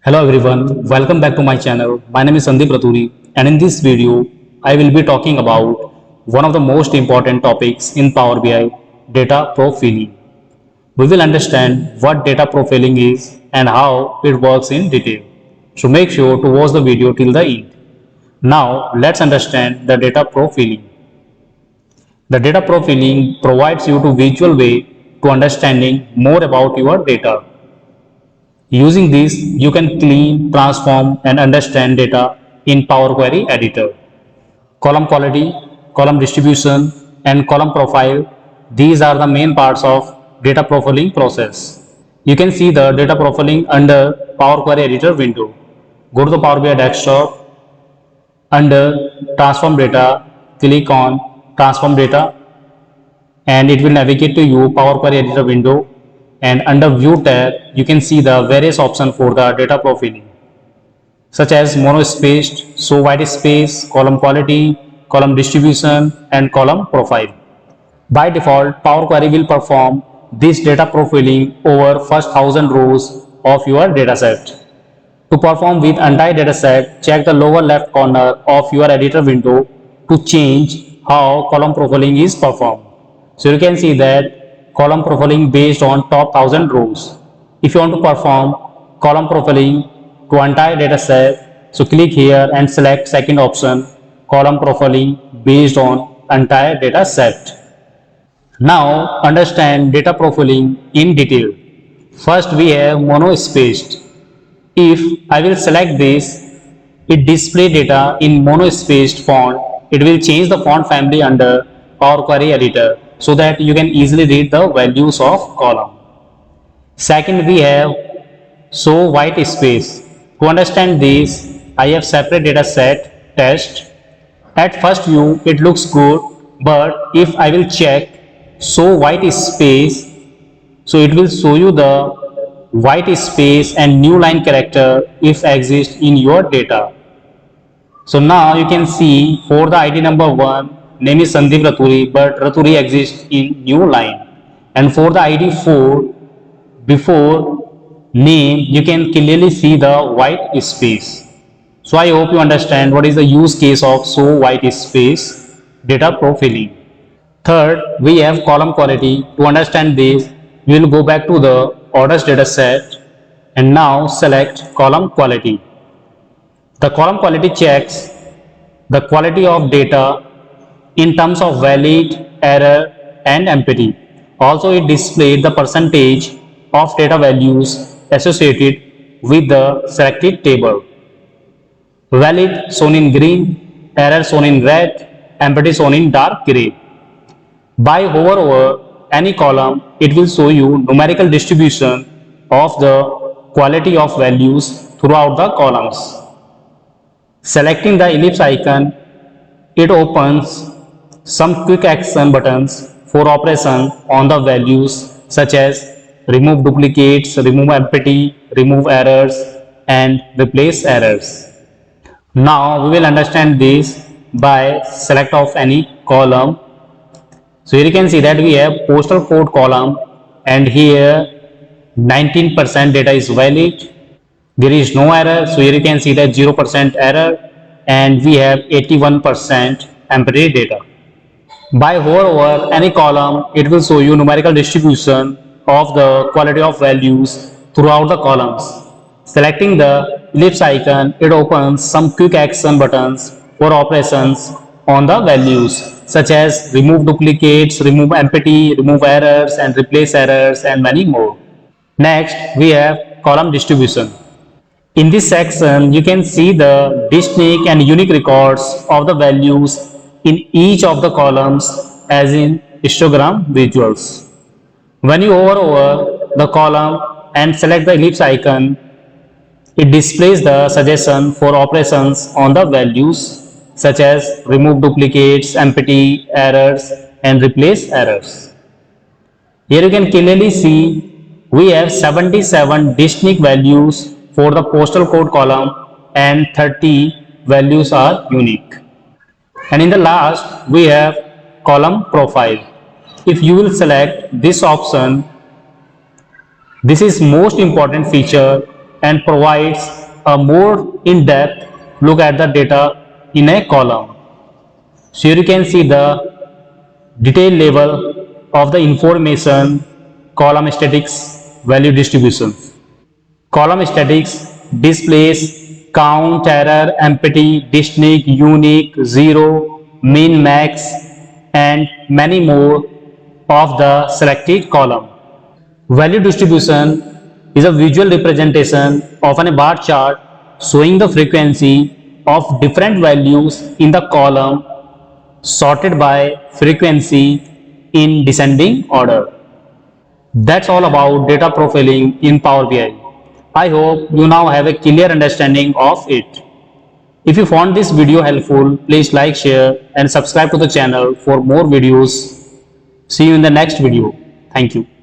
Hello everyone, welcome back to my channel. My name is Sandeep Raturi, and in this video I will be talking about one of the most important topics in Power BI, data profiling. We will understand what data profiling is and how it works in detail. So make sure to watch the video till the end. Now let's understand the data profiling. The data profiling provides you a visual way to understanding more about your data. Using this, you can clean, transform, and understand data in Power Query Editor. Column quality, column distribution, and column profile, these are the main parts of data profiling process. You can see the data profiling under Power Query Editor window. Go to the Power BI desktop, under Transform Data, click on Transform Data, and it will navigate to you Power Query Editor window, and under View tab you can see the various options for the data profiling such as monospaced, show white space, column quality, column distribution, and column profile. By default, Power Query will perform this data profiling over first 1000 rows of your dataset. To perform with entire dataset, check the lower left corner of your editor window to change how column profiling is performed. So you can see that column profiling based on top 1000 rows. If you want to perform column profiling to entire dataset, so click here and select second option, column profiling based on entire dataset. Now understand data profiling in detail. First we have monospaced. If I will select this, it display data in monospaced font. It will change the font family under Power Query Editor so that you can easily read the values of column. Second, we have show white space. To understand this, I have separate data set test. At first view, it looks good, but if I will check show white space, so it will show you the white space and new line character if exist in your data. So now you can see for the ID number 1, name is Sandeep Raturi, but Raturi exists in new line. And for the ID 4, before name, you can clearly see the white space. So I hope you understand what is the use case of show white space data profiling. Third, we have column quality. To understand this, we will go back to the orders data set and now select column quality. The column quality checks the quality of data in terms of valid, error, and empty. Also, it displayed the percentage of data values associated with the selected table. Valid shown in green, error shown in red, empty shown in dark gray. By hover over any column, it will show you numerical distribution of the quality of values throughout the columns. Selecting the ellipse icon, it opens some quick action buttons for operation on the values such as remove duplicates, remove empty, remove errors, and replace errors. Now we will understand this by select of any column. So here you can see that we have postal code column, and here 19% data is valid. There is no error. So here you can see that 0% error, and we have 81% empty data. By hover over any column, it will show you numerical distribution of the quality of values throughout the columns. Selecting the ellipse icon, it opens some quick action buttons for operations on the values such as remove duplicates, remove empty, remove errors, and replace errors, and many more. Next, we have column distribution. In this section, you can see the distinct and unique records of the values in each of the columns as in histogram visuals. When you hover over the column and select the ellipse icon, it displays the suggestion for operations on the values such as remove duplicates, empty, errors, and replace errors. Here you can clearly see we have 77 distinct values for the postal code column and 30 values are unique. And in the last, we have column profile. If you will select this option, this is most important feature and provides a more in-depth look at the data in a column. So here you can see the detail level of the information, column statics, value distribution. Column statics displays count, error, empty, distinct, unique, zero, min, max, and many more of the selected column. Value distribution is a visual representation of a bar chart showing the frequency of different values in the column sorted by frequency in descending order. That's all about data profiling in Power BI. I hope you now have a clear understanding of it. If you found this video helpful, please like, share and subscribe to the channel for more videos. See you in the next video. Thank you.